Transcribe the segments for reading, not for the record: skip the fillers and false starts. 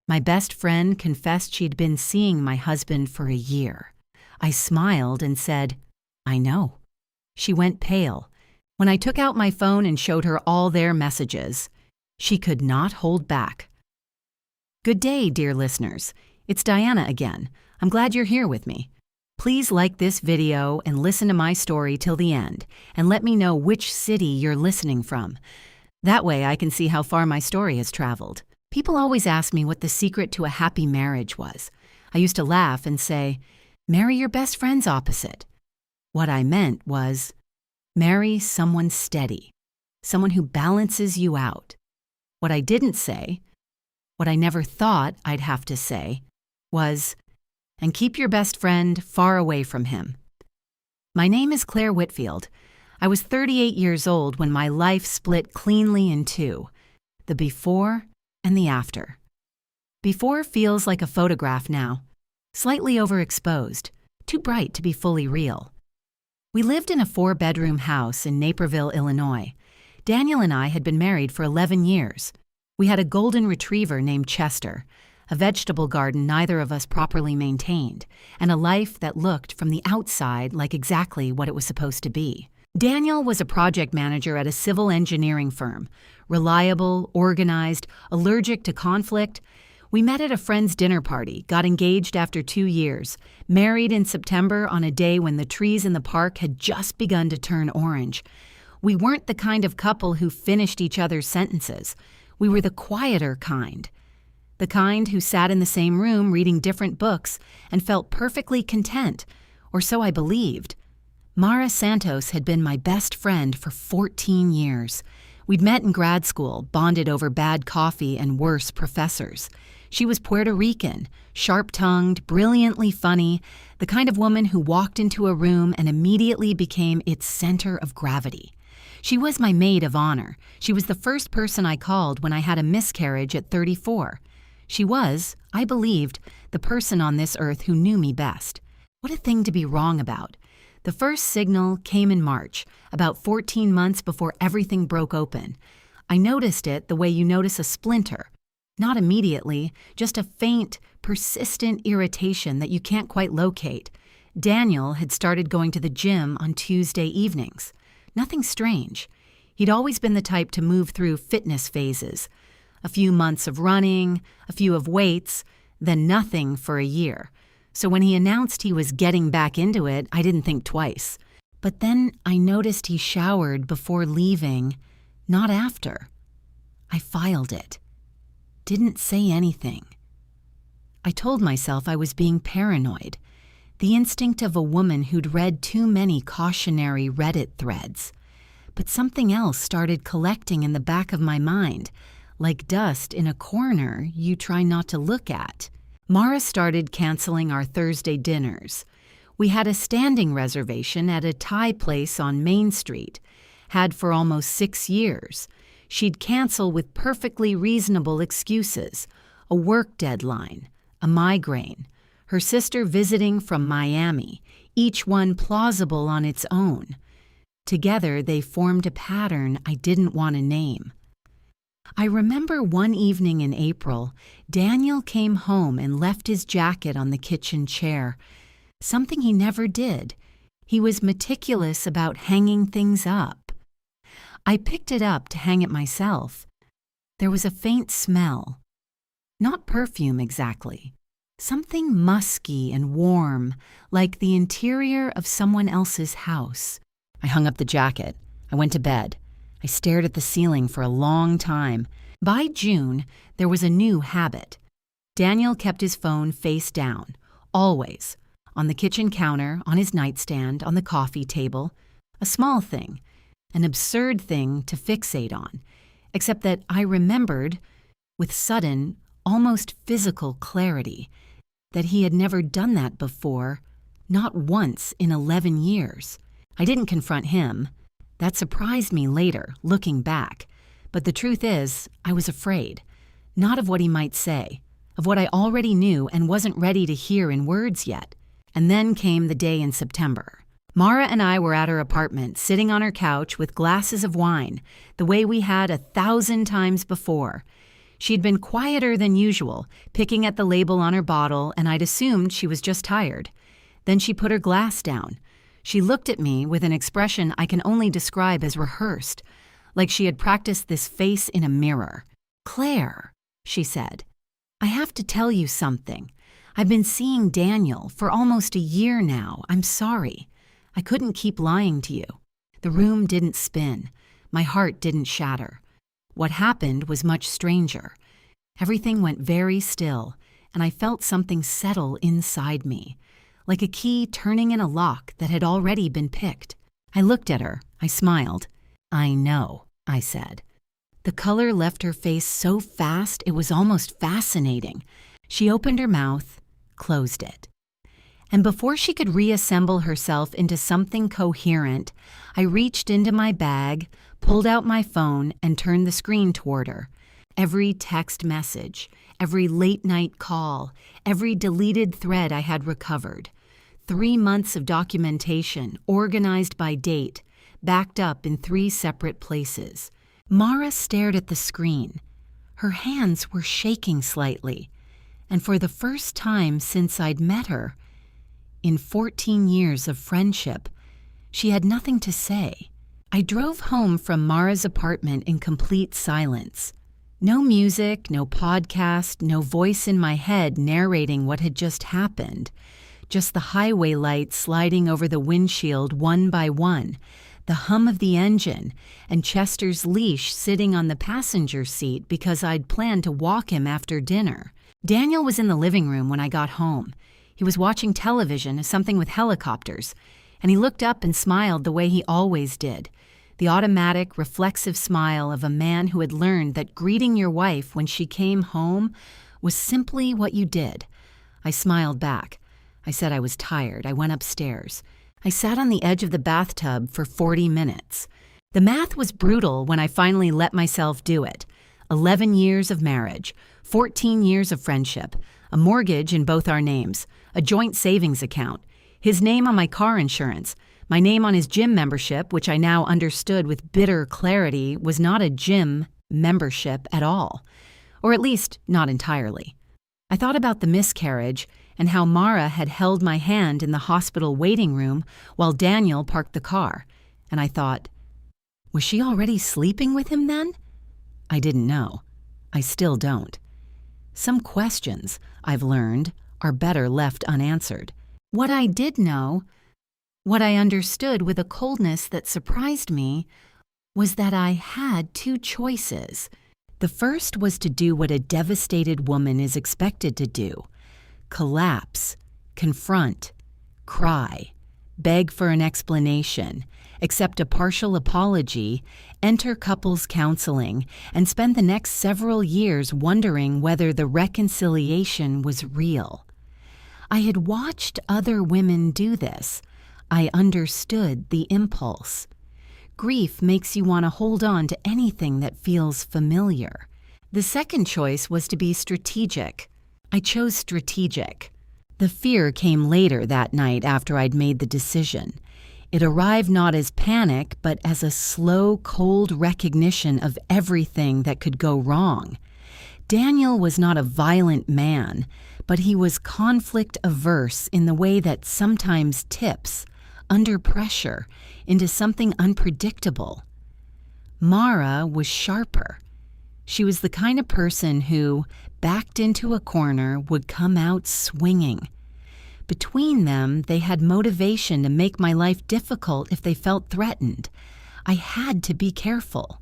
My best friend confessed she'd been seeing my husband for a year. I smiled and said, "I know." She went pale. When I took out my phone and showed her all their messages, she could not hold back. Good day, dear listeners. It's Diana again. I'm glad you're here with me. Please like this video and listen to my story till the end, and let me know which city you're listening from. That way I can see how far my story has traveled. People always ask me what the secret to a happy marriage was. I used to laugh and say, marry your best friend's opposite. What I meant was, marry someone steady, someone who balances you out. What I didn't say, what I never thought I'd have to say, was, and keep your best friend far away from him. My name is Claire Whitfield. I was 38 years old when my life split cleanly in two, the before and the after. Before feels like a photograph now, slightly overexposed, too bright to be fully real. We lived in a 4-bedroom house in Naperville, Illinois. Daniel and I had been married for 11 years. We had a golden retriever named Chester, a vegetable garden neither of us properly maintained, and a life that looked from the outside like exactly what it was supposed to be. Daniel was a project manager at a civil engineering firm, reliable, organized, allergic to conflict. We met at a friend's dinner party, got engaged after 2 years, married in September on a day when the trees in the park had just begun to turn orange. We weren't the kind of couple who finished each other's sentences. We were the quieter kind. The kind who sat in the same room reading different books and felt perfectly content, or so I believed. Mara Santos had been my best friend for 14 years. We'd met in grad school, bonded over bad coffee and worse professors. She was Puerto Rican, sharp-tongued, brilliantly funny, the kind of woman who walked into a room and immediately became its center of gravity. She was my maid of honor. She was the first person I called when I had a miscarriage at 34. She was, I believed, the person on this earth who knew me best. What a thing to be wrong about. The first signal came in March, about 14 months before everything broke open. I noticed it the way you notice a splinter. Not immediately, just a faint, persistent irritation that you can't quite locate. Daniel had started going to the gym on Tuesday evenings. Nothing strange. He'd always been the type to move through fitness phases. A few months of running, a few of weights, then nothing for a year. So when he announced he was getting back into it, I didn't think twice. But then I noticed he showered before leaving, not after. I filed it. Didn't say anything. I told myself I was being paranoid, the instinct of a woman who'd read too many cautionary Reddit threads. But something else started collecting in the back of my mind, like dust in a corner you try not to look at. Mara started canceling our Thursday dinners. We had a standing reservation at a Thai place on Main Street, had for almost 6 years. She'd cancel with perfectly reasonable excuses, a work deadline, a migraine, her sister visiting from Miami, each one plausible on its own. Together they formed a pattern I didn't want to name. I remember one evening in April, Daniel came home and left his jacket on the kitchen chair, something he never did. He was meticulous about hanging things up. I picked it up to hang it myself. There was a faint smell. Not perfume exactly. Something musky and warm, like the interior of someone else's house. I hung up the jacket. I went to bed. I stared at the ceiling for a long time. By June, there was a new habit. Daniel kept his phone face down, always, on the kitchen counter, on his nightstand, on the coffee table. A small thing, an absurd thing to fixate on, except that I remembered, with sudden, almost physical clarity, that he had never done that before, not once in 11 years. I didn't confront him. That surprised me later, looking back. But the truth is, I was afraid. Not of what he might say, of what I already knew and wasn't ready to hear in words yet. And then came the day in September. Mara and I were at her apartment, sitting on her couch with glasses of wine, the way we had 1,000 times before. She'd been quieter than usual, picking at the label on her bottle, and I'd assumed she was just tired. Then she put her glass down. She looked at me with an expression I can only describe as rehearsed, like she had practiced this face in a mirror. "Claire," she said, "I have to tell you something. I've been seeing Daniel for almost a year now. I'm sorry. I couldn't keep lying to you." The room didn't spin. My heart didn't shatter. What happened was much stranger. Everything went very still, and I felt something settle inside me, like a key turning in a lock that had already been picked. I looked at her. I smiled. "I know," I said. The color left her face so fast it was almost fascinating. She opened her mouth, closed it. And before she could reassemble herself into something coherent, I reached into my bag, pulled out my phone, and turned the screen toward her. Every text message, every late-night call, every deleted thread I had recovered. 3 months of documentation, organized by date, backed up in 3 separate places. Mara stared at the screen. Her hands were shaking slightly, and for the first time since I'd met her, in 14 years of friendship, she had nothing to say. I drove home from Mara's apartment in complete silence. No music, no podcast, no voice in my head narrating what had just happened. Just the highway lights sliding over the windshield one by one, the hum of the engine, and Chester's leash sitting on the passenger seat because I'd planned to walk him after dinner. Daniel was in the living room when I got home. He was watching television, something with helicopters, and he looked up and smiled the way he always did, the automatic, reflexive smile of a man who had learned that greeting your wife when she came home was simply what you did. I smiled back. I said I was tired. I went upstairs. I sat on the edge of the bathtub for 40 minutes. The math was brutal when I finally let myself do it. 11 years of marriage, 14 years of friendship, a mortgage in both our names, a joint savings account, his name on my car insurance, my name on his gym membership, which I now understood with bitter clarity was not a gym membership at all, or at least not entirely. I thought about the miscarriage and how Mara had held my hand in the hospital waiting room while Daniel parked the car, and I thought, was she already sleeping with him then? I didn't know. I still don't. Some questions, I've learned, are better left unanswered. What I did know, what I understood with a coldness that surprised me, was that I had 2 choices. The first was to do what a devastated woman is expected to do: collapse, confront, cry, beg for an explanation, accept a partial apology, enter couples counseling, and spend the next several years wondering whether the reconciliation was real. I had watched other women do this. I understood the impulse. Grief makes you want to hold on to anything that feels familiar. The second choice was to be strategic. I chose strategic. The fear came later that night after I'd made the decision. It arrived not as panic, but as a slow, cold recognition of everything that could go wrong. Daniel was not a violent man, but he was conflict-averse in the way that sometimes tips, under pressure, into something unpredictable. Mara was sharper. She was the kind of person who, backed into a corner, would come out swinging. Between them, they had motivation to make my life difficult if they felt threatened. I had to be careful.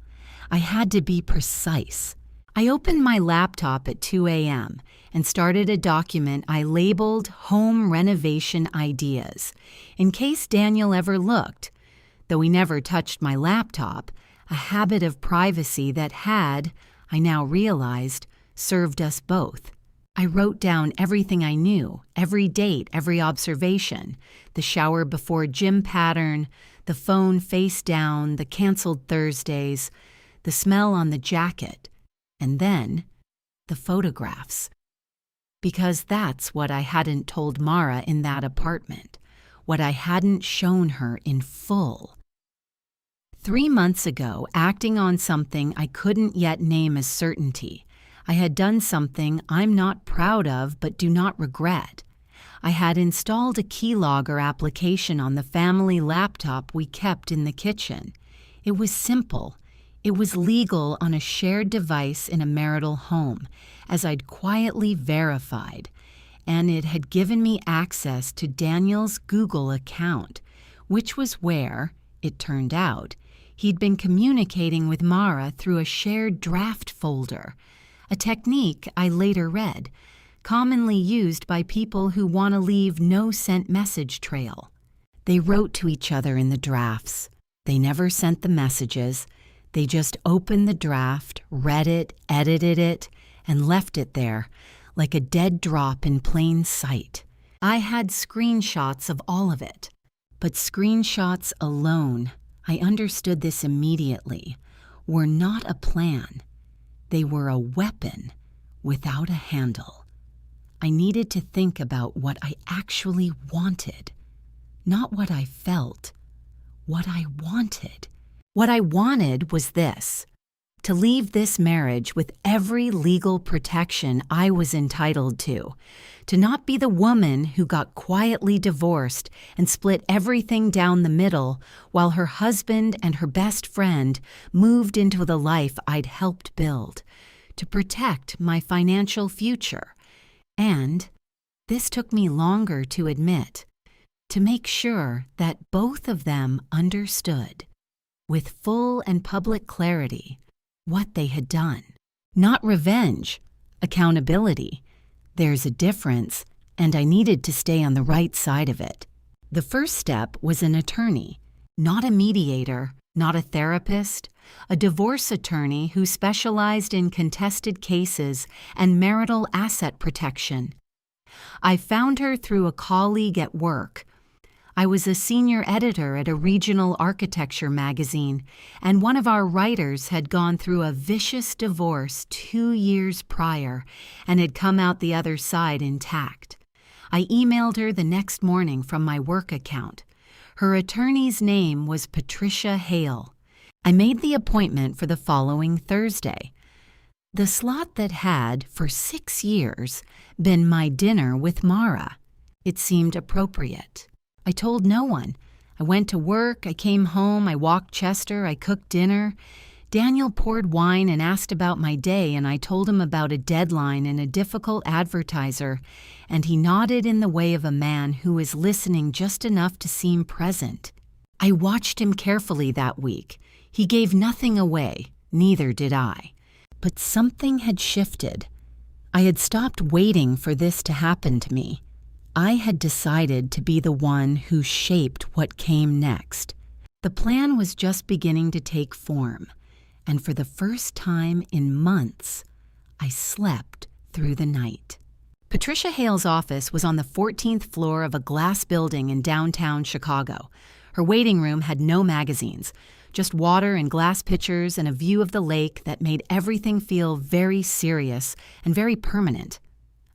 I had to be precise. I opened my laptop at 2 a.m. and started a document I labeled Home Renovation Ideas, in case Daniel ever looked. Though he never touched my laptop, a habit of privacy that had, I now realized, served us both. I wrote down everything I knew, every date, every observation, the shower before gym pattern, the phone face down, the canceled Thursdays, the smell on the jacket, and then the photographs. Because that's what I hadn't told Mara in that apartment, what I hadn't shown her in full. 3 months ago, acting on something I couldn't yet name as certainty, I had done something I'm not proud of but do not regret. I had installed a keylogger application on the family laptop we kept in the kitchen. It was simple. It was legal on a shared device in a marital home, as I'd quietly verified, and it had given me access to Daniel's Google account, which was where, it turned out, he'd been communicating with Mara through a shared draft folder, a technique I later read, commonly used by people who want to leave no sent message trail. They wrote to each other in the drafts. They never sent the messages. They just opened the draft, read it, edited it, and left it there, like a dead drop in plain sight. I had screenshots of all of it. But screenshots alone, I understood this immediately, were not a plan. They were a weapon without a handle. I needed to think about what I actually wanted, not what I felt, what I wanted. What I wanted was this: to leave this marriage with every legal protection I was entitled to not be the woman who got quietly divorced and split everything down the middle while her husband and her best friend moved into the life I'd helped build, to protect my financial future. And, this took me longer to admit, to make sure that both of them understood, with full and public clarity, what they had done. Not revenge, accountability. There's a difference, and I needed to stay on the right side of it. The first step was an attorney, not a mediator, not a therapist, a divorce attorney who specialized in contested cases and marital asset protection. I found her through a colleague at work. I was a senior editor at a regional architecture magazine, and one of our writers had gone through a vicious divorce 2 years prior and had come out the other side intact. I emailed her the next morning from my work account. Her attorney's name was Patricia Hale. I made the appointment for the following Thursday, the slot that had, for 6 years, been my dinner with Mara. It seemed appropriate. I told no one. I went to work, I came home, I walked Chester, I cooked dinner. Daniel poured wine and asked about my day, and I told him about a deadline and a difficult advertiser, and he nodded in the way of a man who is listening just enough to seem present. I watched him carefully that week. He gave nothing away, neither did I. But something had shifted. I had stopped waiting for this to happen to me. I had decided to be the one who shaped what came next. The plan was just beginning to take form, and for the first time in months, I slept through the night. Patricia Hale's office was on the 14th floor of a glass building in downtown Chicago. Her waiting room had no magazines, just water and glass pitchers and a view of the lake that made everything feel very serious and very permanent.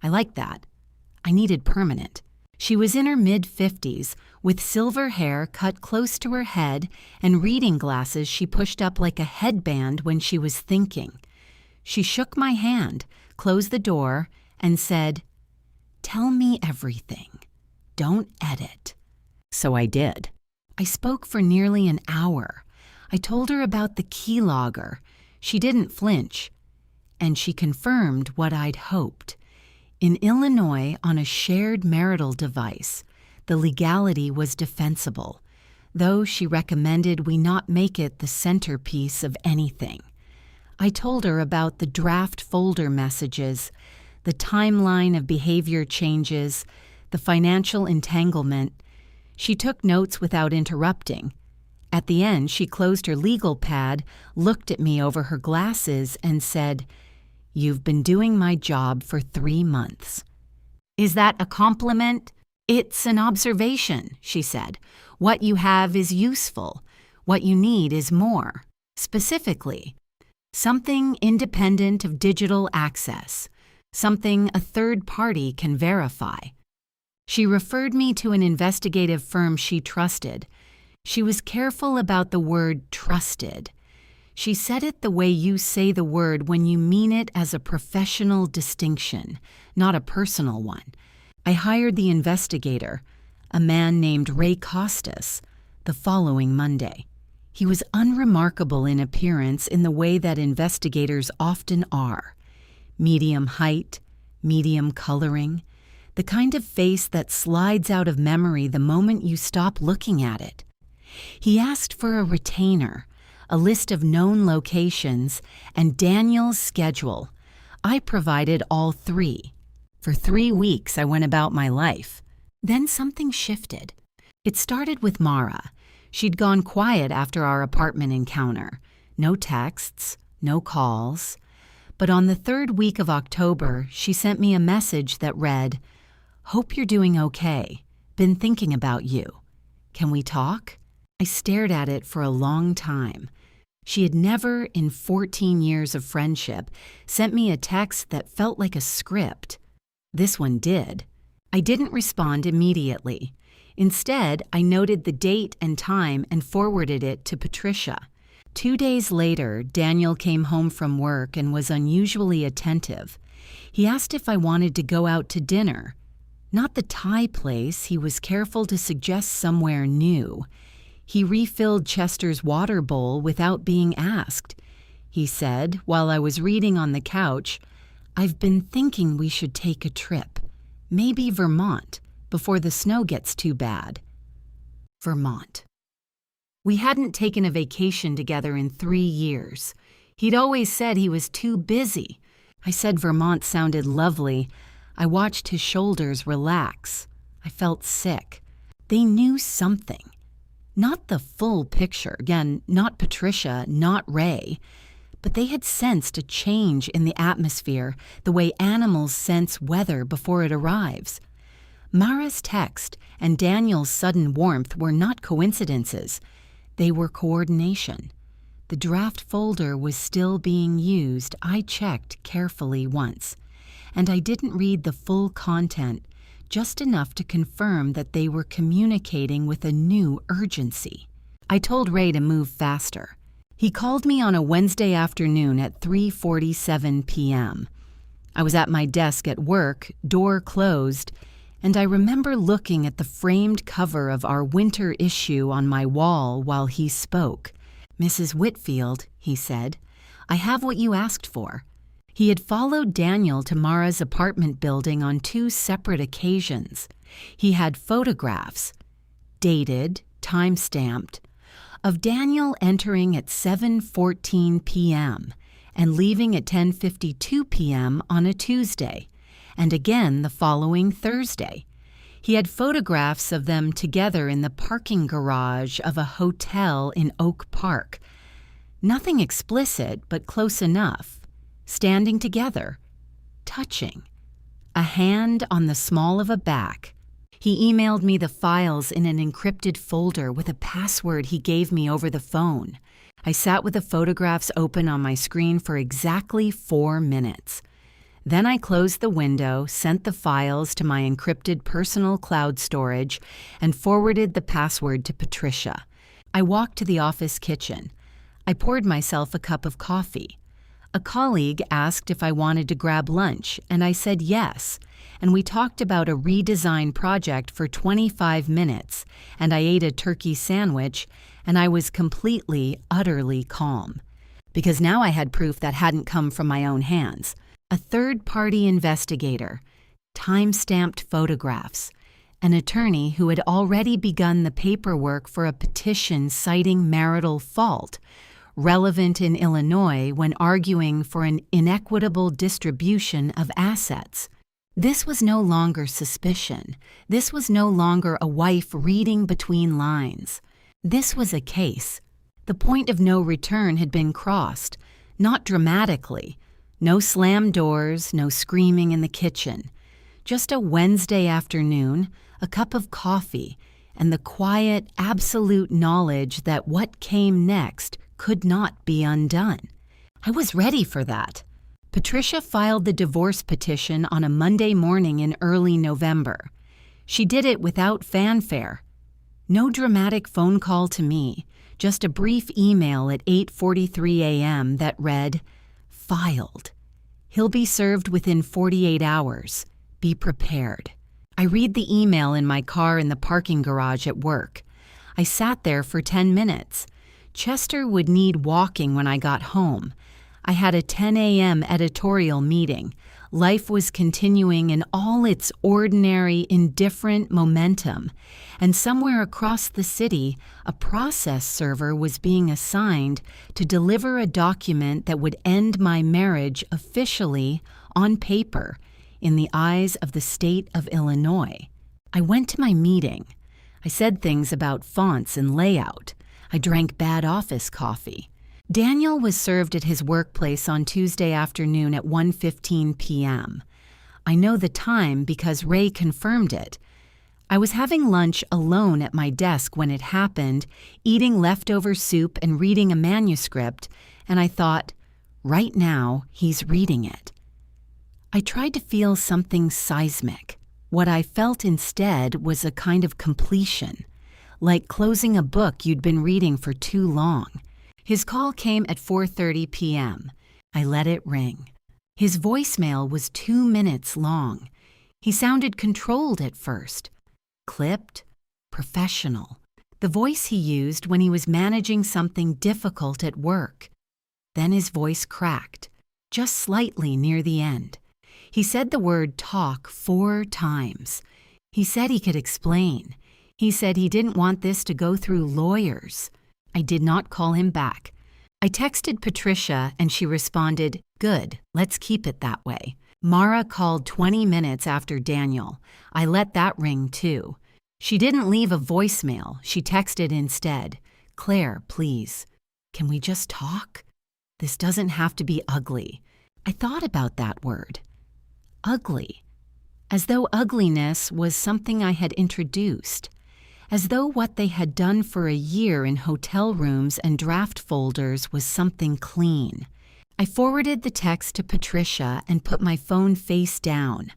I liked that. I needed permanent. She was in her mid-50s, with silver hair cut close to her head and reading glasses she pushed up like a headband when she was thinking. She shook my hand, closed the door, and said, "Tell me everything. Don't edit." So I did. I spoke for nearly an hour. I told her about the keylogger. She didn't flinch. And she confirmed what I'd hoped. In Illinois, on a shared marital device, the legality was defensible, though she recommended we not make it the centerpiece of anything. I told her about the draft folder messages, the timeline of behavior changes, the financial entanglement. She took notes without interrupting. At the end, she closed her legal pad, looked at me over her glasses, and said, "You've been doing my job for 3 months." "Is that a compliment?" "It's an observation," she said. "What you have is useful. What you need is more. Specifically, something independent of digital access, something a third party can verify." She referred me to an investigative firm she trusted. She was careful about the word trusted. She said it the way you say the word when you mean it as a professional distinction, not a personal one. I hired the investigator, a man named Ray Costas, the following Monday. He was unremarkable in appearance in the way that investigators often are. Medium height, medium coloring, the kind of face that slides out of memory the moment you stop looking at it. He asked for a retainer, a list of known locations, and Daniel's schedule. I provided all three. For 3 weeks, I went about my life. Then something shifted. It started with Mara. She'd gone quiet after our apartment encounter. No texts, no calls. But on the 3rd week of October, she sent me a message that read, "Hope you're doing okay. Been thinking about you. Can we talk?" I stared at it for a long time. She had never, in 14 years of friendship, sent me a text that felt like a script. This one did. I didn't respond immediately. Instead, I noted the date and time and forwarded it to Patricia. 2 days later, Daniel came home from work and was unusually attentive. He asked if I wanted to go out to dinner. Not the Thai place, he was careful to suggest somewhere new. He refilled Chester's water bowl without being asked. He said, while I was reading on the couch, "I've been thinking we should take a trip. Maybe Vermont, before the snow gets too bad." Vermont. We hadn't taken a vacation together in 3 years. He'd always said he was too busy. I said Vermont sounded lovely. I watched his shoulders relax. I felt sick. They knew something. Not the full picture, again, not Patricia, not Ray, but they had sensed a change in the atmosphere, the way animals sense weather before it arrives. Mara's text and Daniel's sudden warmth were not coincidences. They were coordination. The draft folder was still being used. I checked carefully once, and I didn't read the full content, just enough to confirm that they were communicating with a new urgency. I told Ray to move faster. He called me on a Wednesday afternoon at 3:47 p.m. I was at my desk at work, door closed, and I remember looking at the framed cover of our winter issue on my wall while he spoke. "Mrs. Whitfield," he said, "I have what you asked for." He had followed Daniel to Mara's apartment building on 2 separate occasions. He had photographs, dated, time-stamped, of Daniel entering at 7:14 p.m. and leaving at 10:52 p.m. on a Tuesday, and again the following Thursday. He had photographs of them together in the parking garage of a hotel in Oak Park. Nothing explicit, but close enough. Standing together, touching, a hand on the small of a back. He emailed me the files in an encrypted folder with a password he gave me over the phone. I sat with the photographs open on my screen for exactly 4 minutes. Then I closed the window, sent the files to my encrypted personal cloud storage, and forwarded the password to Patricia. I walked to the office kitchen. I poured myself a cup of coffee. A colleague asked if I wanted to grab lunch, and I said yes, and we talked about a redesign project for 25 minutes, and I ate a turkey sandwich, and I was completely, utterly calm. Because now I had proof that hadn't come from my own hands. A third-party investigator, time-stamped photographs, an attorney who had already begun the paperwork for a petition citing marital fault, relevant in Illinois when arguing for an inequitable distribution of assets. This was no longer suspicion. This was no longer a wife reading between lines. This was a case. The point of no return had been crossed, not dramatically. No slammed doors, no screaming in the kitchen. Just a Wednesday afternoon, a cup of coffee, and the quiet, absolute knowledge that what came next could not be undone. I was ready for that. Patricia filed the divorce petition on a Monday morning in early November. She did it without fanfare. No dramatic phone call to me, just a brief email at 8:43 a.m. that read, "Filed. He'll be served within 48 hours. Be prepared." I read the email in my car in the parking garage at work. I sat there for 10 minutes. Chester would need walking when I got home. I had a 10 a.m. editorial meeting. Life was continuing in all its ordinary, indifferent momentum, and somewhere across the city, a process server was being assigned to deliver a document that would end my marriage officially, on paper, in the eyes of the state of Illinois. I went to my meeting. I said things about fonts and layout. I drank bad office coffee. Daniel was served at his workplace on Tuesday afternoon at 1:15 p.m. I know the time because Ray confirmed it. I was having lunch alone at my desk when it happened, eating leftover soup and reading a manuscript, and I thought, right now, he's reading it. I tried to feel something seismic. What I felt instead was a kind of completion, like closing a book you'd been reading for too long. His call came at 4:30 p.m. I let it ring. His voicemail was 2 minutes long. He sounded controlled at first. Clipped, professional. The voice he used when he was managing something difficult at work. Then his voice cracked, just slightly near the end. He said the word talk 4 times. He said he could explain. He said he didn't want this to go through lawyers. I did not call him back. I texted Patricia and she responded, "Good, let's keep it that way." Mara called 20 minutes after Daniel. I let that ring too. She didn't leave a voicemail. She texted instead, "Claire, please, can we just talk? This doesn't have to be ugly." I thought about that word. Ugly. As though ugliness was something I had introduced. As though what they had done for a year in hotel rooms and draft folders was something clean. I forwarded the text to Patricia and put my phone face down.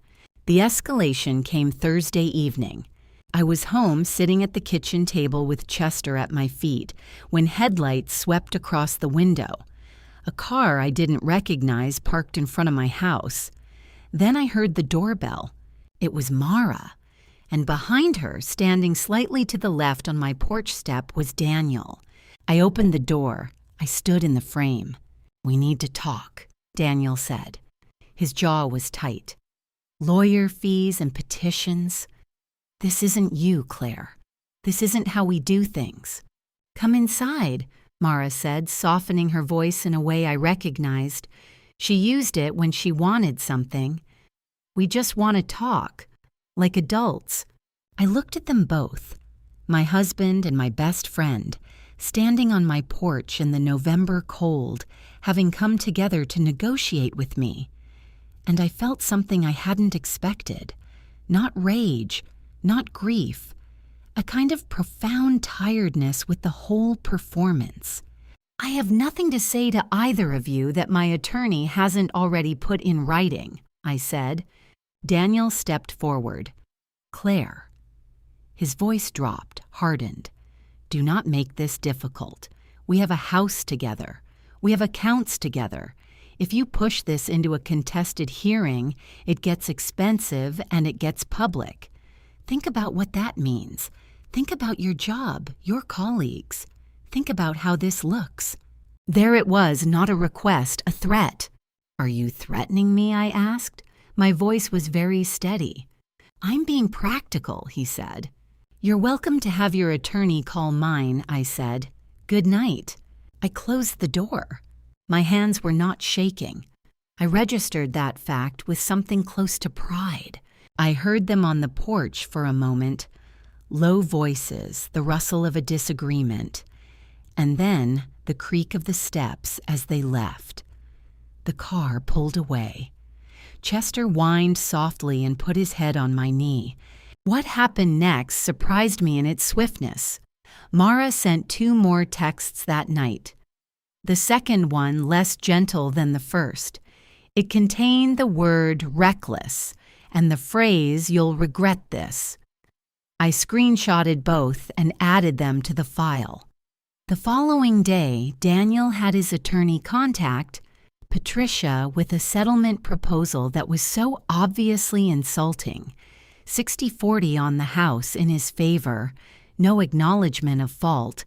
The escalation came Thursday evening. I was home sitting at the kitchen table with Chester at my feet when headlights swept across the window. A car I didn't recognize parked in front of my house. Then I heard the doorbell. It was Mara. And behind her, standing slightly to the left on my porch step, was Daniel. I opened the door. I stood in the frame. "We need to talk," Daniel said. His jaw was tight. "Lawyer fees and petitions. This isn't you, Claire. This isn't how we do things." "Come inside," Mara said, softening her voice in a way I recognized. She used it when she wanted something. "We just want to talk. Like adults." I looked at them both, my husband and my best friend, standing on my porch in the November cold, having come together to negotiate with me. And I felt something I hadn't expected. Not rage, not grief, a kind of profound tiredness with the whole performance. "I have nothing to say to either of you that my attorney hasn't already put in writing," I said. Daniel stepped forward. "Claire." His voice dropped, hardened. "Do not make this difficult. We have a house together. We have accounts together. If you push this into a contested hearing, it gets expensive and it gets public. Think about what that means. Think about your job, your colleagues. Think about how this looks." There it was, not a request, a threat. "Are you threatening me?" I asked. My voice was very steady. "I'm being practical," he said. "You're welcome to have your attorney call mine," I said. "Good night." I closed the door. My hands were not shaking. I registered that fact with something close to pride. I heard them on the porch for a moment. Low voices, the rustle of a disagreement, and then the creak of the steps as they left. The car pulled away. Chester whined softly and put his head on my knee. What happened next surprised me in its swiftness. Mara sent 2 more texts that night. The second one less gentle than the first. It contained the word reckless and the phrase, "You'll regret this." I screenshotted both and added them to the file. The following day, Daniel had his attorney contact Patricia with a settlement proposal that was so obviously insulting. 60-40 on the house in his favor, no acknowledgement of fault,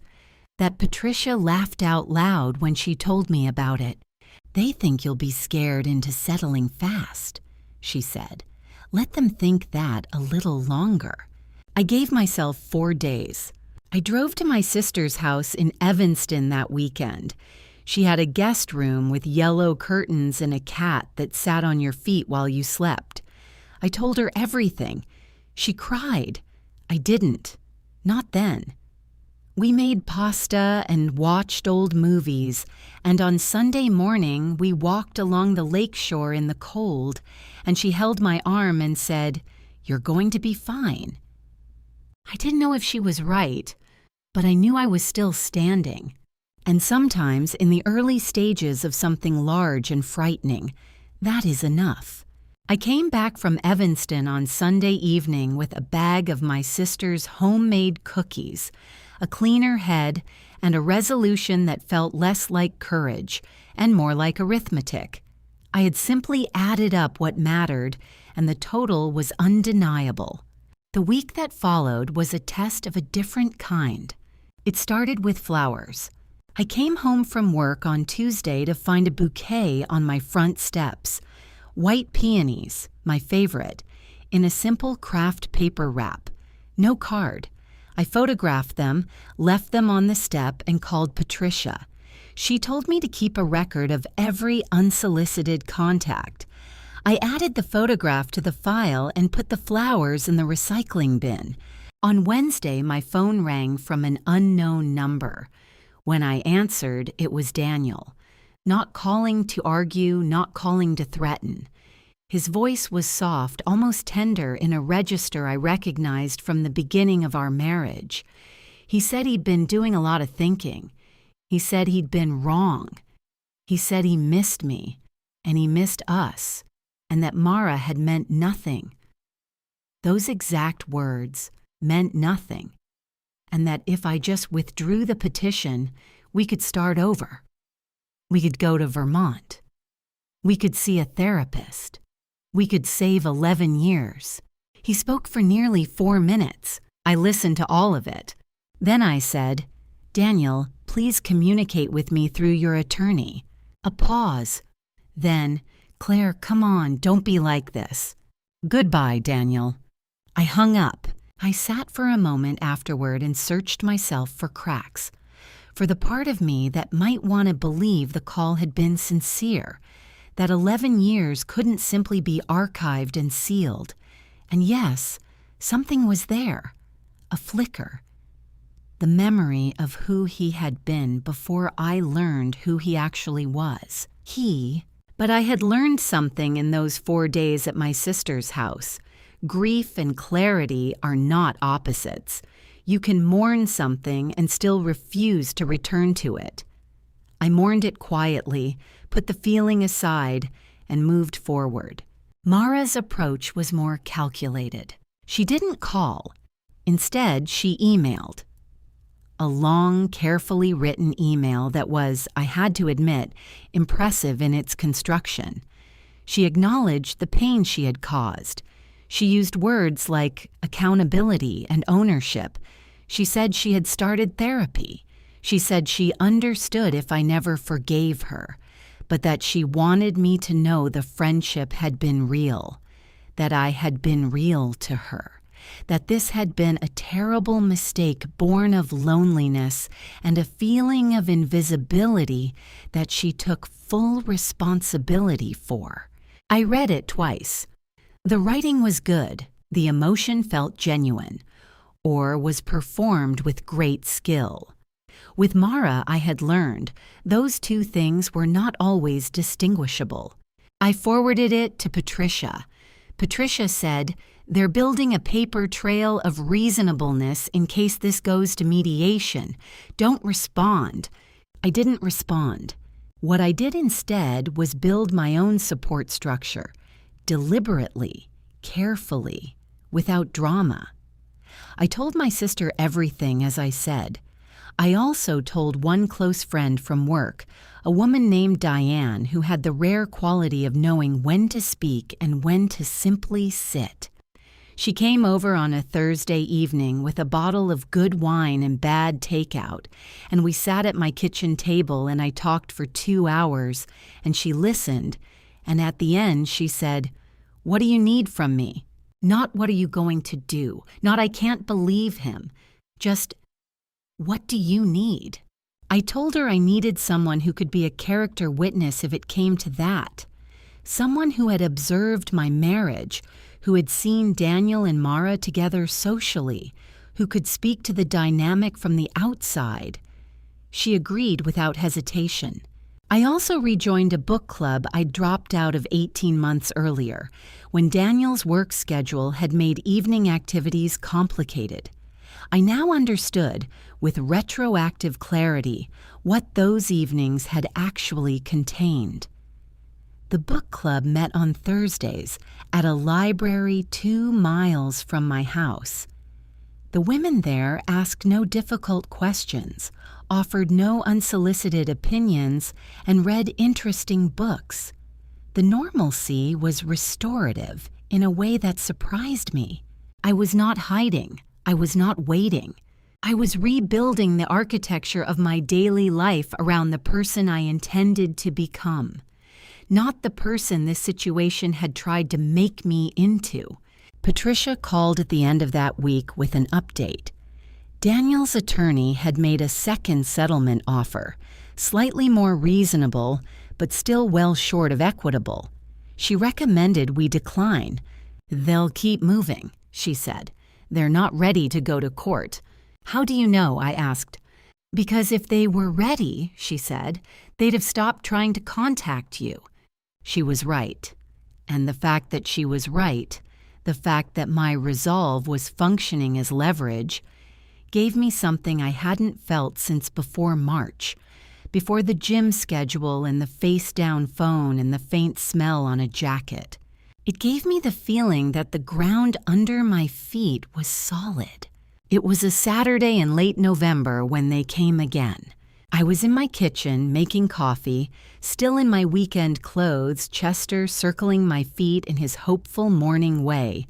that Patricia laughed out loud when she told me about it. "They think you'll be scared into settling fast," she said. "Let them think that a little longer." I gave myself 4 days. I drove to my sister's house in Evanston that weekend. She had a guest room with yellow curtains and a cat that sat on your feet while you slept. I told her everything. She cried. I didn't. Not then. We made pasta and watched old movies, and on Sunday morning we walked along the lakeshore in the cold, and she held my arm and said, "You're going to be fine." I didn't know if she was right, but I knew I was still standing. And sometimes, in the early stages of something large and frightening, that is enough. I came back from Evanston on Sunday evening with a bag of my sister's homemade cookies, a cleaner head, and a resolution that felt less like courage and more like arithmetic. I had simply added up what mattered, and the total was undeniable. The week that followed was a test of a different kind. It started with flowers. I came home from work on Tuesday to find a bouquet on my front steps. White peonies, my favorite, in a simple craft paper wrap. No card. I photographed them, left them on the step, and called Patricia. She told me to keep a record of every unsolicited contact. I added the photograph to the file and put the flowers in the recycling bin. On Wednesday, my phone rang from an unknown number. When I answered, it was Daniel. Not calling to argue, not calling to threaten. His voice was soft, almost tender, in a register I recognized from the beginning of our marriage. He said he'd been doing a lot of thinking. He said he'd been wrong. He said he missed me, and he missed us, and that Mara had meant nothing. Those exact words, meant nothing, and that if I just withdrew the petition, we could start over. We could go to Vermont. We could see a therapist. We could save 11 years. He spoke for nearly 4 minutes. I listened to all of it. Then I said, "Daniel, please communicate with me through your attorney." A pause. Then, "Claire, come on, don't be like this." "Goodbye, Daniel." I hung up. I sat for a moment afterward and searched myself for cracks, for the part of me that might want to believe the call had been sincere, that 11 years couldn't simply be archived and sealed. And yes, something was there, a flicker. The memory of who he had been before I learned who he actually was. But I had learned something in those 4 days at my sister's house. Grief and clarity are not opposites. You can mourn something and still refuse to return to it. I mourned it quietly, put the feeling aside, and moved forward. Mara's approach was more calculated. She didn't call. Instead, she emailed. A long, carefully written email that was, I had to admit, impressive in its construction. She acknowledged the pain she had caused. She used words like accountability and ownership. She said she had started therapy. She said she understood if I never forgave her, but that she wanted me to know the friendship had been real, that I had been real to her, that this had been a terrible mistake born of loneliness and a feeling of invisibility that she took full responsibility for. I read it twice. The writing was good, the emotion felt genuine, or was performed with great skill. With Mara, I had learned those two things were not always distinguishable. I forwarded it to Patricia. Patricia said, "They're building a paper trail of reasonableness in case this goes to mediation. Don't respond." I didn't respond. What I did instead was build my own support structure. Deliberately, carefully, without drama. I told my sister everything as I said. I also told one close friend from work, a woman named Diane, who had the rare quality of knowing when to speak and when to simply sit. She came over on a Thursday evening with a bottle of good wine and bad takeout, and we sat at my kitchen table and I talked for 2 hours, and she listened, and at the end she said, "What do you need from me?" Not "what are you going to do?" Not "I can't believe him." Just, "What do you need?" I told her I needed someone who could be a character witness if it came to that. Someone who had observed my marriage, who had seen Daniel and Mara together socially, who could speak to the dynamic from the outside. She agreed without hesitation. I also rejoined a book club I'd dropped out of 18 months earlier, when Daniel's work schedule had made evening activities complicated. I now understood, with retroactive clarity, what those evenings had actually contained. The book club met on Thursdays at a library 2 miles from my house. The women there asked no difficult questions, offered no unsolicited opinions, and read interesting books. The normalcy was restorative in a way that surprised me. I was not hiding. I was not waiting. I was rebuilding the architecture of my daily life around the person I intended to become, not the person this situation had tried to make me into. Patricia called at the end of that week with an update. Daniel's attorney had made a second settlement offer, slightly more reasonable, but still well short of equitable. She recommended we decline. "They'll keep moving," she said. "They're not ready to go to court." "How do you know?" I asked. "Because if they were ready," she said, "they'd have stopped trying to contact you." She was right. And the fact that she was right, the fact that my resolve was functioning as leverage, gave me something I hadn't felt since before March, before the gym schedule and the face-down phone and the faint smell on a jacket. It gave me the feeling that the ground under my feet was solid. It was a Saturday in late November when they came again. I was in my kitchen making coffee, still in my weekend clothes, Chester circling my feet in his hopeful morning way,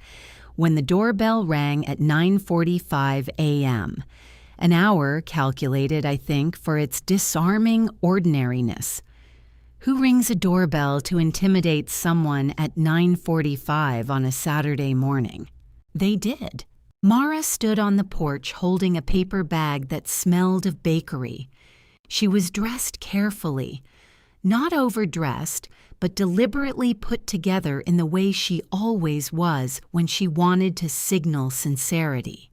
when the doorbell rang at 9:45 a.m., an hour calculated, I think, for its disarming ordinariness. Who rings a doorbell to intimidate someone at 9:45 on a Saturday morning? They did. Mara stood on the porch holding a paper bag that smelled of bakery. She was dressed carefully, not overdressed, but deliberately put together in the way she always was when she wanted to signal sincerity.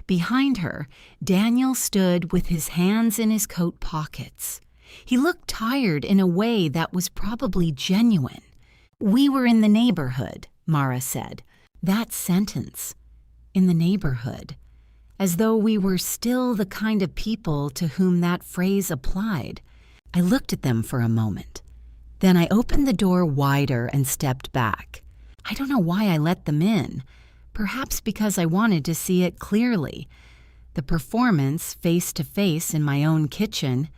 Behind her, Daniel stood with his hands in his coat pockets. He looked tired in a way that was probably genuine. "We were in the neighborhood," Mara said. That sentence, "in the neighborhood," as though we were still the kind of people to whom that phrase applied. I looked at them for a moment. Then I opened the door wider and stepped back. I don't know why I let them in. Perhaps because I wanted to see it clearly. The performance face to face in my own kitchen,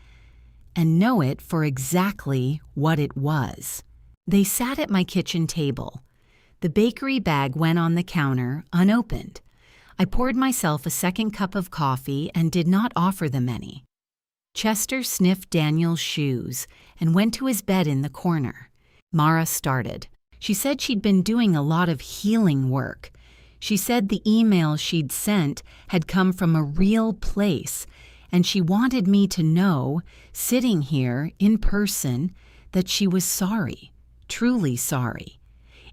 and know it for exactly what it was. They sat at my kitchen table. The bakery bag went on the counter, unopened. I poured myself a second cup of coffee and did not offer them any. Chester sniffed Daniel's shoes and went to his bed in the corner. Mara started. She said she'd been doing a lot of healing work. She said the email she'd sent had come from a real place, and she wanted me to know, sitting here in person, that she was sorry, truly sorry,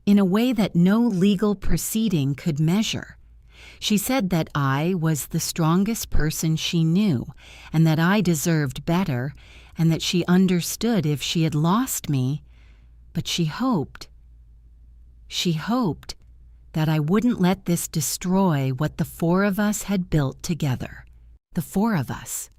in a way that no legal proceeding could measure. She said that I was the strongest person she knew, and that I deserved better, and that she understood if she had lost me, but she hoped that I wouldn't let this destroy what the four of us had built together. The four of us.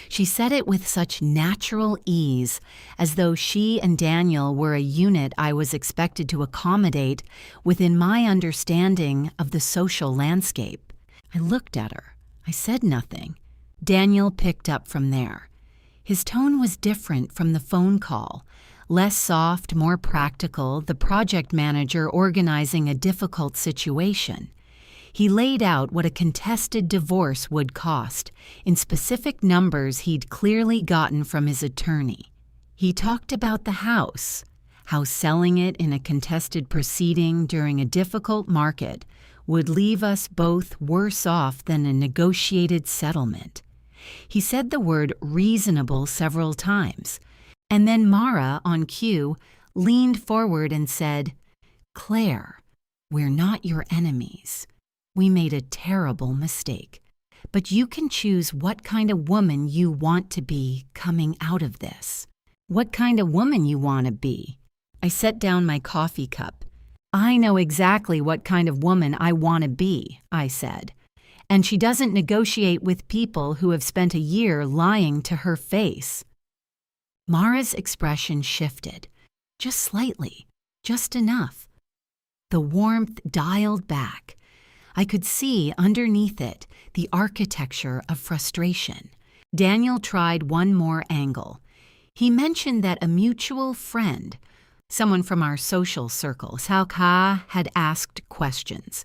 She said it with such natural ease, as though she and Daniel were a unit I was expected to accommodate within my understanding of the social landscape. I looked at her. I said nothing. Daniel picked up from there. His tone was different from the phone call. Less soft, more practical, the project manager organizing a difficult situation. He laid out what a contested divorce would cost, in specific numbers he'd clearly gotten from his attorney. He talked about the house, how selling it in a contested proceeding during a difficult market would leave us both worse off than a negotiated settlement. He said the word reasonable several times, and then Mara, on cue, leaned forward and said, "Claire, we're not your enemies. We made a terrible mistake, but you can choose what kind of woman you want to be coming out of this." "What kind of woman you want to be?" I set down my coffee cup. "I know exactly what kind of woman I want to be," I said. "And she doesn't negotiate with people who have spent a year lying to her face." Mara's expression shifted, just slightly, just enough. The warmth dialed back. I could see underneath it the architecture of frustration. Daniel tried one more angle. He mentioned that a mutual friend, someone from our social circles, had asked questions.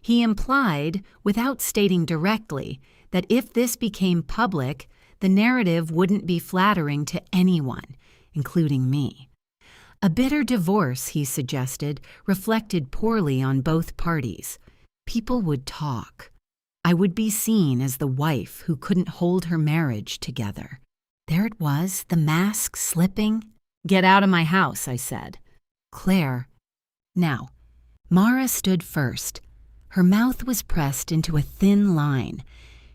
He implied, without stating directly, that if this became public, the narrative wouldn't be flattering to anyone, including me. A bitter divorce, he suggested, reflected poorly on both parties. People would talk. I would be seen as the wife who couldn't hold her marriage together. There it was, the mask slipping. "Get out of my house," I said. "Claire." Now, Mara stood first. Her mouth was pressed into a thin line.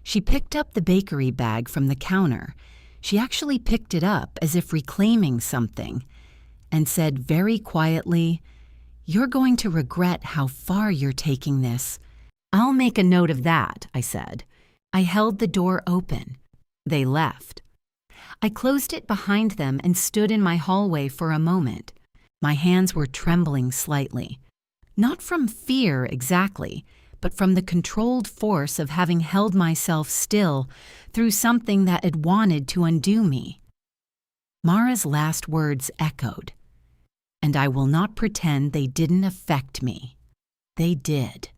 She picked up the bakery bag from the counter. She actually picked it up as if reclaiming something, and said very quietly, "You're going to regret how far you're taking this." "I'll make a note of that," I said. I held the door open. They left. I closed it behind them and stood in my hallway for a moment. My hands were trembling slightly. Not from fear exactly, but from the controlled force of having held myself still through something that had wanted to undo me. Mara's last words echoed, and I will not pretend they didn't affect me. They did.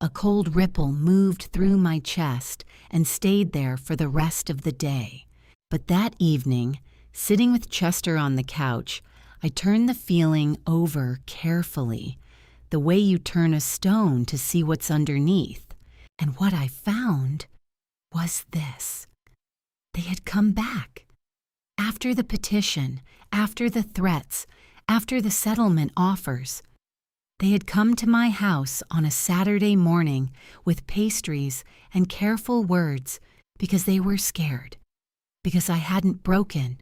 A cold ripple moved through my chest and stayed there for the rest of the day. But that evening, sitting with Chester on the couch, I turned the feeling over carefully, the way you turn a stone to see what's underneath. And what I found was this. They had come back. After the petition, after the threats, after the settlement offers. They had come to my house on a Saturday morning with pastries and careful words because they were scared, because I hadn't broken,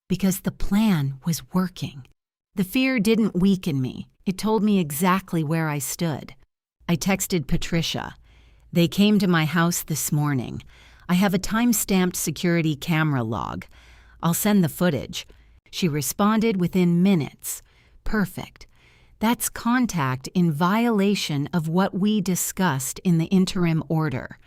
because the plan was working. The fear didn't weaken me. It told me exactly where I stood. I texted Patricia. "They came to my house this morning. I have a time-stamped security camera log. I'll send the footage." She responded within minutes. "Perfect. That's contact in violation of what we discussed in the interim order.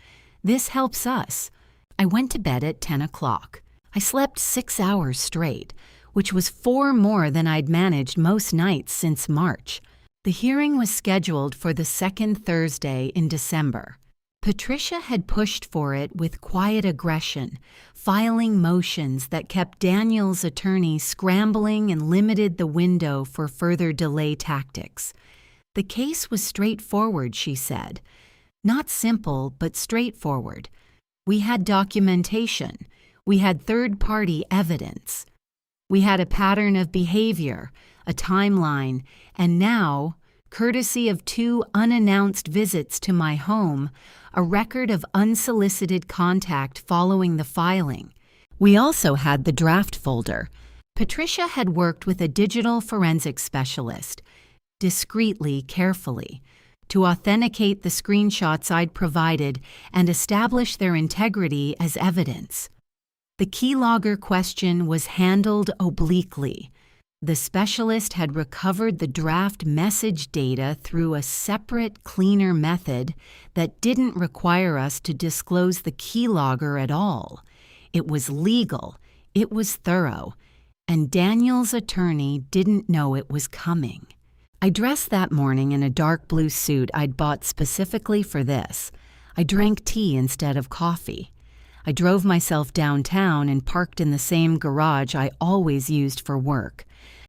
This helps us." I went to bed at 10 o'clock. I slept 6 hours straight, which was 4 more than I'd managed most nights since March. The hearing was scheduled for the second Thursday in December. Patricia had pushed for it with quiet aggression, filing motions that kept Daniel's attorney scrambling and limited the window for further delay tactics. The case was straightforward, she said. Not simple, but straightforward. We had documentation. We had third-party evidence. We had a pattern of behavior, a timeline, and now, courtesy of 2 unannounced visits to my home, a record of unsolicited contact following the filing. We also had the draft folder. Patricia had worked with a digital forensics specialist, discreetly, carefully, to authenticate the screenshots I'd provided and establish their integrity as evidence. The keylogger question was handled obliquely. The specialist had recovered the draft message data through a separate, cleaner method that didn't require us to disclose the keylogger at all. It was legal, it was thorough, and Daniel's attorney didn't know it was coming. I dressed that morning in a dark blue suit I'd bought specifically for this. I drank tea instead of coffee. I drove myself downtown and parked in the same garage I always used for work.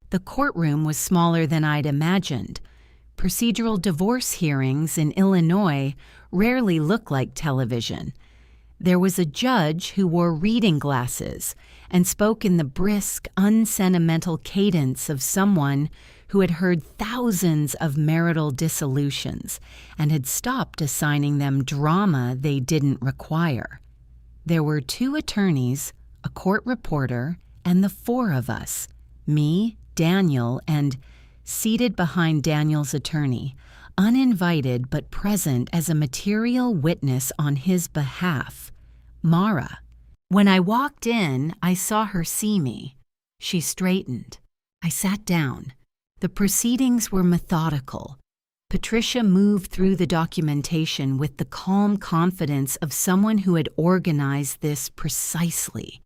The courtroom was smaller than I'd imagined. Procedural divorce hearings in Illinois rarely look like television. There was a judge who wore reading glasses and spoke in the brisk, unsentimental cadence of someone who had heard thousands of marital dissolutions and had stopped assigning them drama they didn't require. There were 2 attorneys, a court reporter, and the 4 of us, me, Daniel, and, seated behind Daniel's attorney, uninvited but present as a material witness on his behalf, Mara. When I walked in, I saw her see me. She straightened. I sat down. The proceedings were methodical. Patricia moved through the documentation with the calm confidence of someone who had organized this precisely.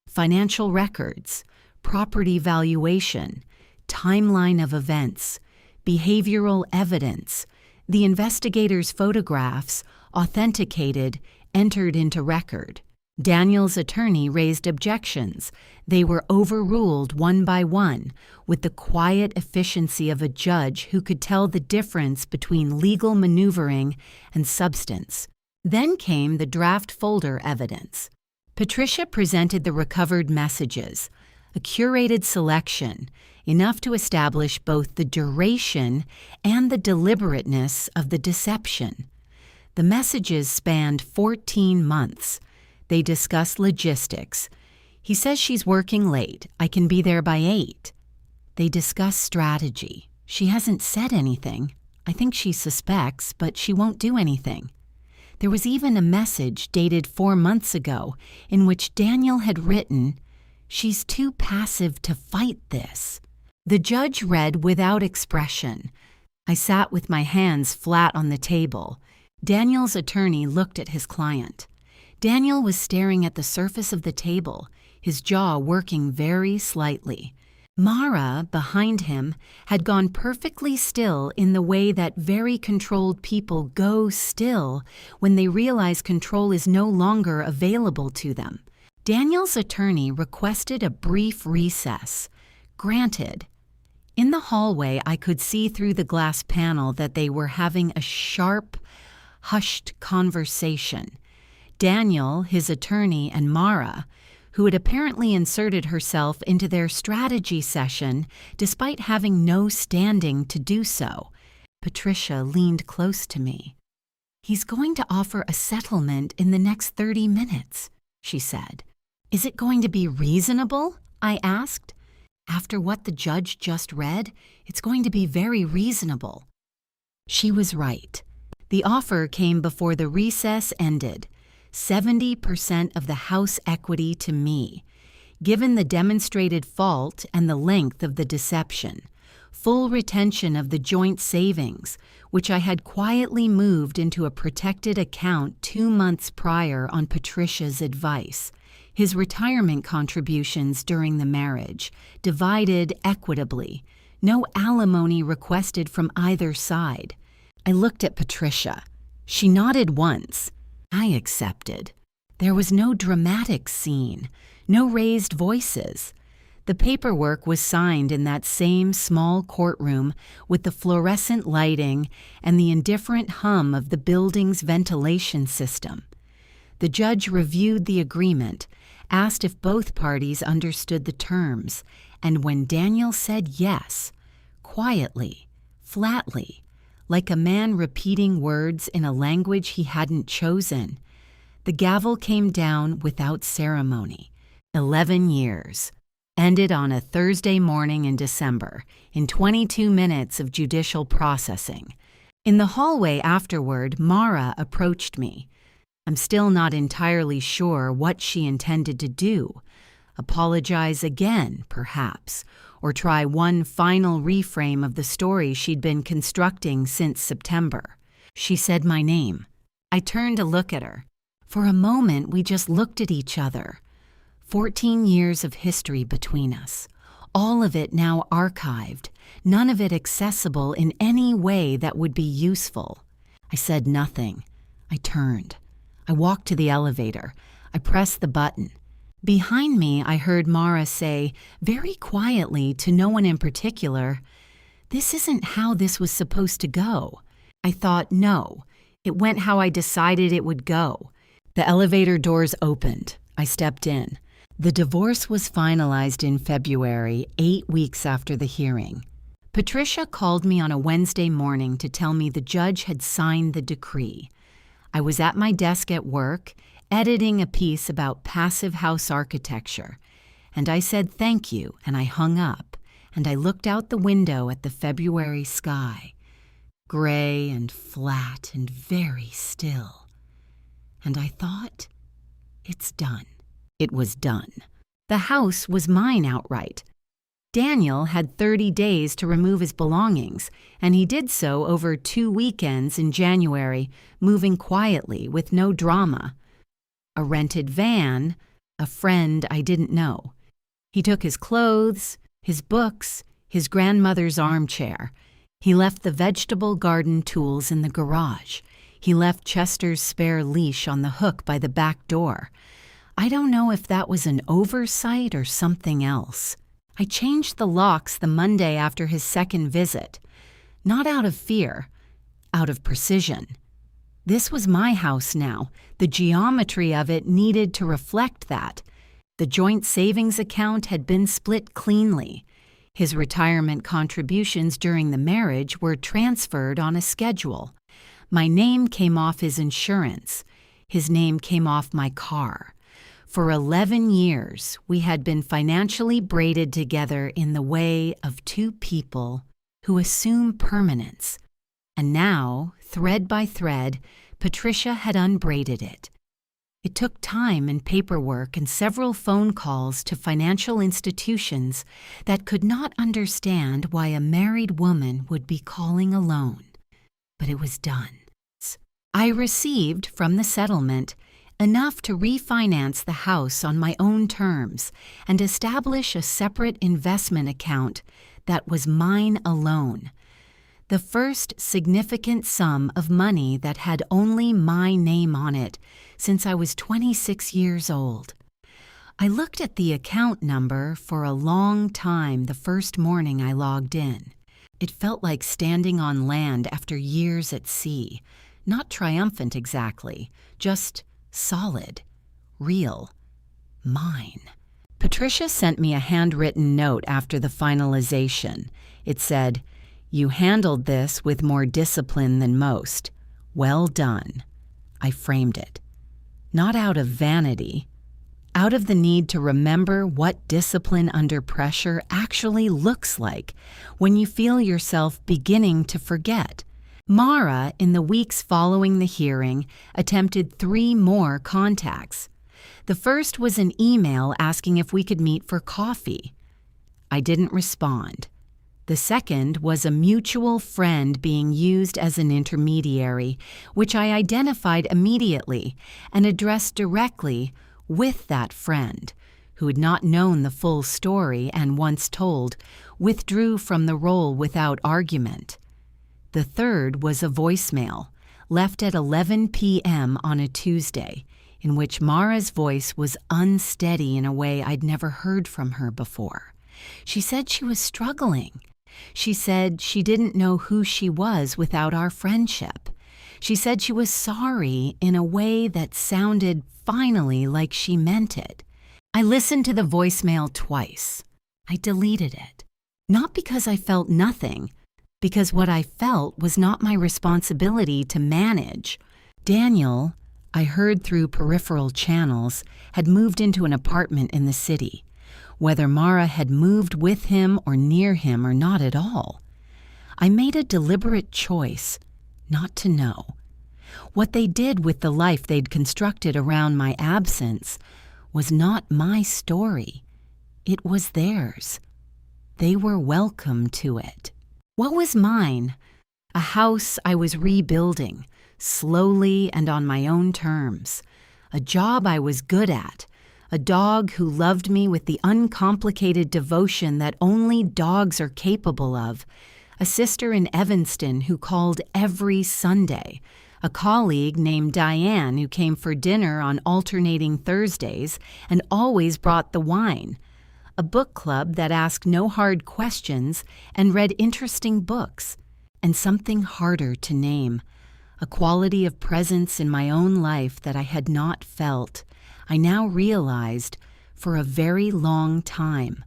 Financial records, property valuation, timeline of events, behavioral evidence, the investigator's photographs, authenticated, entered into record. Daniel's attorney raised objections. They were overruled one by one, with the quiet efficiency of a judge who could tell the difference between legal maneuvering and substance. Then came the draft folder evidence. Patricia presented the recovered messages, a curated selection, enough to establish both the duration and the deliberateness of the deception. The messages spanned 14 months. They discuss logistics. He says she's working late. I can be there by 8. They discuss strategy. She hasn't said anything. I think she suspects, but she won't do anything. There was even a message dated 4 months ago in which Daniel had written, "She's too passive to fight this." The judge read without expression. I sat with my hands flat on the table. Daniel's attorney looked at his client. Daniel was staring at the surface of the table, his jaw working very slightly. Mara, behind him, had gone perfectly still in the way that very controlled people go still when they realize control is no longer available to them. Daniel's attorney requested a brief recess. Granted. In the hallway, I could see through the glass panel that they were having a sharp, hushed conversation. Daniel, his attorney, and Mara, who had apparently inserted herself into their strategy session despite having no standing to do so. Patricia leaned close to me. "He's going to offer a settlement in the next 30 minutes, she said. "Is it going to be reasonable?" I asked. "After what the judge just read, it's going to be very reasonable." She was right. The offer came before the recess ended. 70% of the house equity to me, given the demonstrated fault and the length of the deception, full retention of the joint savings, which I had quietly moved into a protected account 2 months prior on Patricia's advice, his retirement contributions during the marriage, divided equitably, no alimony requested from either side. I looked at Patricia. She nodded once. I accepted. There was no dramatic scene, no raised voices. The paperwork was signed in that same small courtroom with the fluorescent lighting and the indifferent hum of the building's ventilation system. The judge reviewed the agreement, asked if both parties understood the terms, and when Daniel said yes, quietly, flatly, like a man repeating words in a language he hadn't chosen, the gavel came down without ceremony. 11 years. Ended on a Thursday morning in December, in 22 minutes of judicial processing. In the hallway afterward, Mara approached me. I'm still not entirely sure what she intended to do. Apologize again, perhaps, or try one final reframe of the story she'd been constructing since September. She said my name. I turned to look at her. For a moment, we just looked at each other. 14 years of history between us. All of it now archived, none of it accessible in any way that would be useful. I said nothing. I turned. I walked to the elevator. I pressed the button. Behind me, I heard Mara say, very quietly to no one in particular, "This isn't how this was supposed to go." I thought, no, it went how I decided it would go. The elevator doors opened. I stepped in. The divorce was finalized in February, 8 weeks after the hearing. Patricia called me on a Wednesday morning to tell me the judge had signed the decree. I was at my desk at work, editing a piece about passive house architecture, and I said thank you, and I hung up, and I looked out the window at the February sky, gray and flat and very still. And I thought, it's done. It was done. The house was mine outright. Daniel had 30 days to remove his belongings, and he did so over 2 weekends in January, moving quietly with no drama. A rented van, a friend I didn't know. He took his clothes, his books, his grandmother's armchair. He left the vegetable garden tools in the garage. He left Chester's spare leash on the hook by the back door. I don't know if that was an oversight or something else. I changed the locks the Monday after his second visit. Not out of fear, out of precision. This was my house now. The geometry of it needed to reflect that. The joint savings account had been split cleanly. His retirement contributions during the marriage were transferred on a schedule. My name came off his insurance. His name came off my car. For 11 years, we had been financially braided together in the way of two people who assume permanence. And now, thread by thread, Patricia had unbraided it. It took time and paperwork and several phone calls to financial institutions that could not understand why a married woman would be calling alone. But it was done. I received from the settlement enough to refinance the house on my own terms and establish a separate investment account that was mine alone. The first significant sum of money that had only my name on it since I was 26 years old. I looked at the account number for a long time the first morning I logged in. It felt like standing on land after years at sea. Not triumphant exactly, just solid, real, mine. Patricia sent me a handwritten note after the finalization. It said, "You handled this with more discipline than most. Well done." I framed it. Not out of vanity, out of the need to remember what discipline under pressure actually looks like when you feel yourself beginning to forget. Mara, in the weeks following the hearing, attempted 3 more contacts. The first was an email asking if we could meet for coffee. I didn't respond. The second was a mutual friend being used as an intermediary, which I identified immediately and addressed directly with that friend, who had not known the full story and, once told, withdrew from the role without argument. The third was a voicemail, left at 11 p.m. on a Tuesday, in which Mara's voice was unsteady in a way I'd never heard from her before. She said she was struggling. She said she didn't know who she was without our friendship. She said she was sorry in a way that sounded finally like she meant it. I listened to the voicemail twice. I deleted it. Not because I felt nothing, because what I felt was not my responsibility to manage. Daniel, I heard through peripheral channels, had moved into an apartment in the city. Whether Mara had moved with him or near him or not at all. I made a deliberate choice not to know. What they did with the life they'd constructed around my absence was not my story. It was theirs. they were welcome to it. What was mine? A house I was rebuilding, slowly and on my own terms. A job I was good at. A dog who loved me with the uncomplicated devotion that only dogs are capable of. A sister in Evanston who called every Sunday. A colleague named Diane who came for dinner on alternating Thursdays and always brought the wine. A book club that asked no hard questions and read interesting books. And something harder to name. A quality of presence in my own life that I had not felt, I now realized, for a very long time.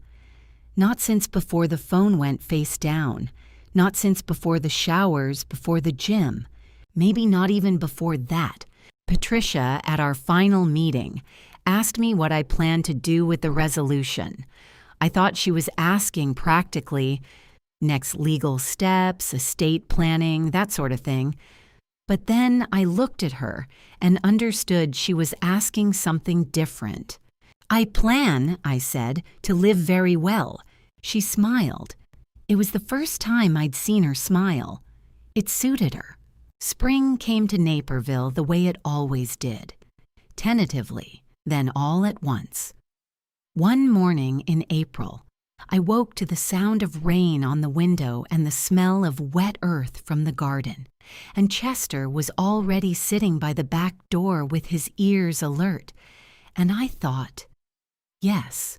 Not since before the phone went face down. Not since before the showers, before the gym. Maybe not even before that. Patricia, at our final meeting, asked me what I planned to do with the resolution. I thought she was asking practically, next legal steps, estate planning, that sort of thing. But then I looked at her and understood she was asking something different. I plan, I said, to live very well. She smiled. It was the first time I'd seen her smile. It suited her. Spring came to Naperville the way it always did. Tentatively, then all at once. One morning in April, I woke to the sound of rain on the window and the smell of wet earth from the garden, and Chester was already sitting by the back door with his ears alert, and I thought, yes,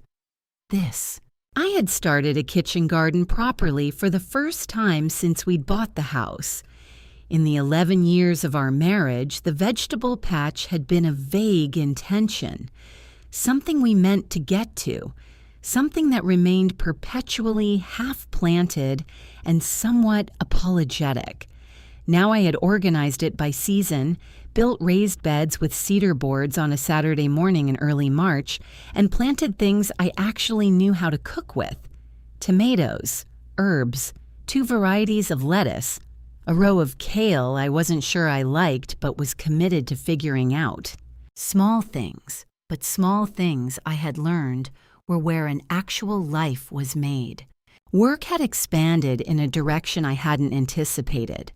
this. I had started a kitchen garden properly for the first time since we'd bought the house. In the 11 years of our marriage, the vegetable patch had been a vague intention, something we meant to get to, something that remained perpetually half-planted and somewhat apologetic. Now I had organized it by season, built raised beds with cedar boards on a Saturday morning in early March, and planted things I actually knew how to cook with. Tomatoes, herbs, 2 varieties of lettuce, a row of kale I wasn't sure I liked but was committed to figuring out. Small things, but small things I had learned were where an actual life was made. Work had expanded in a direction I hadn't anticipated.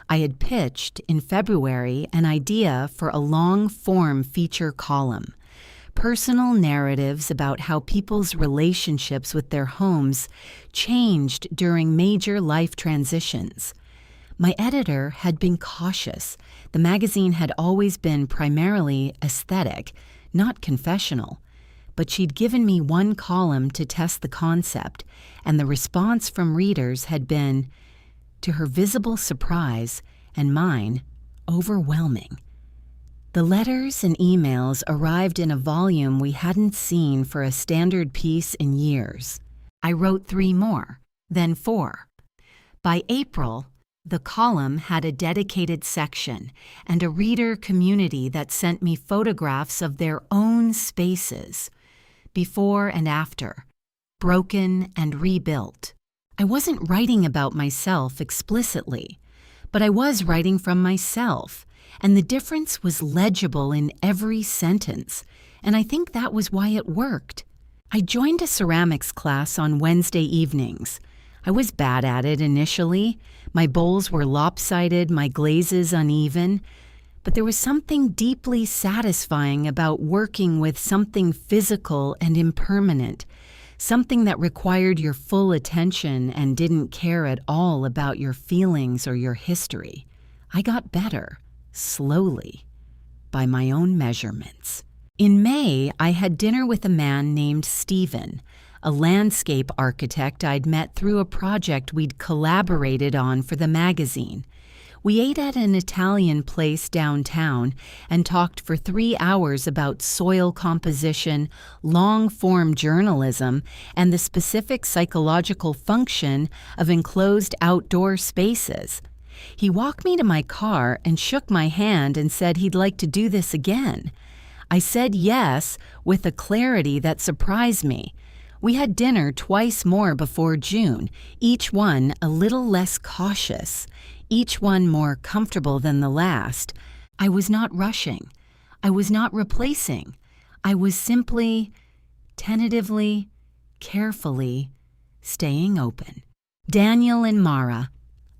I had pitched, in February, an idea for a long-form feature column. Personal narratives about how people's relationships with their homes changed during major life transitions. My editor had been cautious. The magazine had always been primarily aesthetic, not confessional. But she'd given me one column to test the concept, and the response from readers had been, to her visible surprise, and mine, overwhelming. The letters and emails arrived in a volume we hadn't seen for a standard piece in years. I wrote 3 more, then 4. By April, the column had a dedicated section and a reader community that sent me photographs of their own spaces, before and after, broken and rebuilt. I wasn't writing about myself explicitly, but I was writing from myself, and the difference was legible in every sentence, and I think that was why it worked. I joined a ceramics class on Wednesday evenings. I was bad at it initially. My bowls were lopsided, my glazes uneven, but there was something deeply satisfying about working with something physical and impermanent, something that required your full attention and didn't care at all about your feelings or your history. I got better, slowly, by my own measurements. In May, I had dinner with a man named Stephen, a landscape architect I'd met through a project we'd collaborated on for the magazine. We ate at an Italian place downtown and talked for 3 hours about soil composition, long-form journalism, and the specific psychological function of enclosed outdoor spaces. He walked me to my car and shook my hand and said he'd like to do this again. I said yes with a clarity that surprised me. We had dinner twice more before June, each one a little less cautious, each one more comfortable than the last. I was not rushing. I was not replacing. I was simply, tentatively, carefully staying open. Daniel and Mara.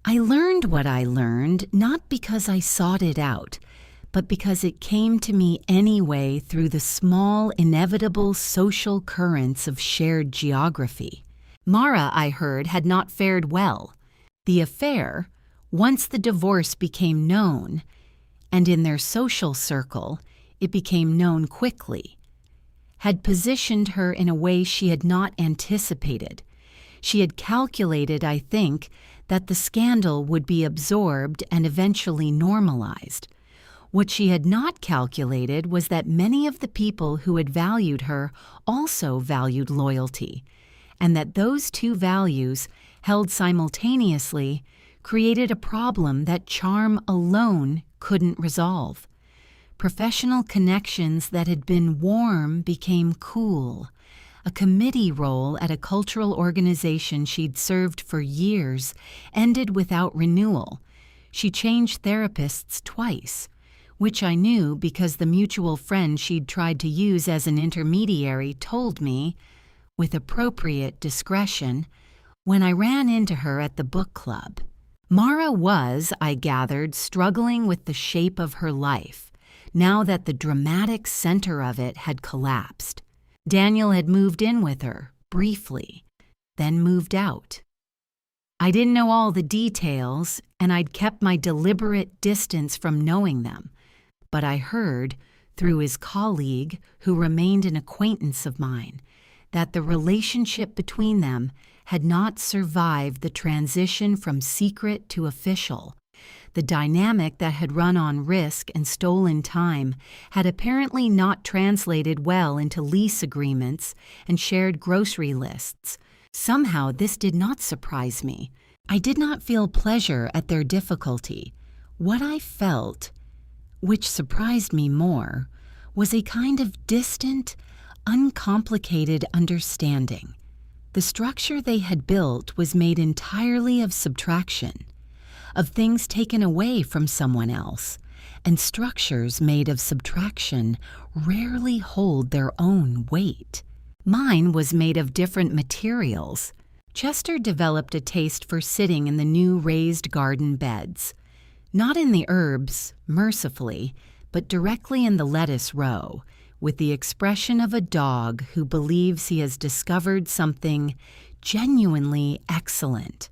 I learned what I learned not because I sought it out, but because it came to me anyway through the small, inevitable social currents of shared geography. Mara, I heard, had not fared well. The affair, once the divorce became known, and in their social circle it became known quickly, had positioned her in a way she had not anticipated. She had calculated, I think, that the scandal would be absorbed and eventually normalized. What she had not calculated was that many of the people who had valued her also valued loyalty, and that those two values, held simultaneously, created a problem that charm alone couldn't resolve. Professional connections that had been warm became cool. A committee role at a cultural organization she'd served for years ended without renewal. She changed therapists twice, which I knew because the mutual friend she'd tried to use as an intermediary told me, with appropriate discretion, when I ran into her at the book club. Mara was, I gathered, struggling with the shape of her life, now that the dramatic center of it had collapsed. Daniel had moved in with her, briefly, then moved out. I didn't know all the details, and I'd kept my deliberate distance from knowing them, but I heard, through his colleague, who remained an acquaintance of mine, that the relationship between them had not survived the transition from secret to official. The dynamic that had run on risk and stolen time had apparently not translated well into lease agreements and shared grocery lists. Somehow this did not surprise me. I did not feel pleasure at their difficulty. What I felt, which surprised me more, was a kind of distant, uncomplicated understanding. The structure they had built was made entirely of subtraction, of things taken away from someone else, and structures made of subtraction rarely hold their own weight. Mine was made of different materials. Chester developed a taste for sitting in the new raised garden beds, not in the herbs, mercifully, but directly in the lettuce row, with the expression of a dog who believes he has discovered something genuinely excellent.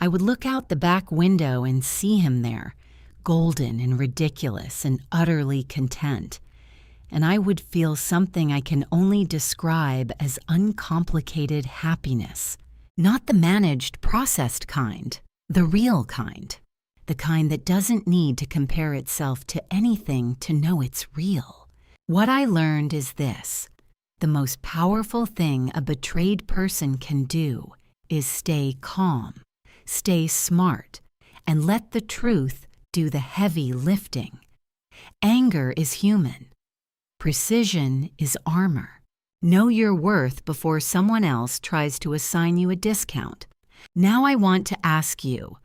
I would look out the back window and see him there, golden and ridiculous and utterly content, and I would feel something I can only describe as uncomplicated happiness. Not the managed, processed kind, the real kind, the kind that doesn't need to compare itself to anything to know it's real. What I learned is this: the most powerful thing a betrayed person can do is stay calm, stay smart, and let the truth do the heavy lifting. Anger is human. Precision is armor. Know your worth before someone else tries to assign you a discount. Now I want to ask you,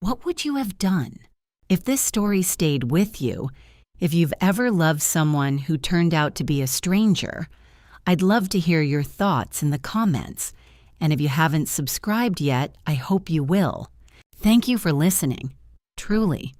what would you have done? If this story stayed with you, if you've ever loved someone who turned out to be a stranger, I'd love to hear your thoughts in the comments. And if you haven't subscribed yet, I hope you will. Thank you for listening. Truly.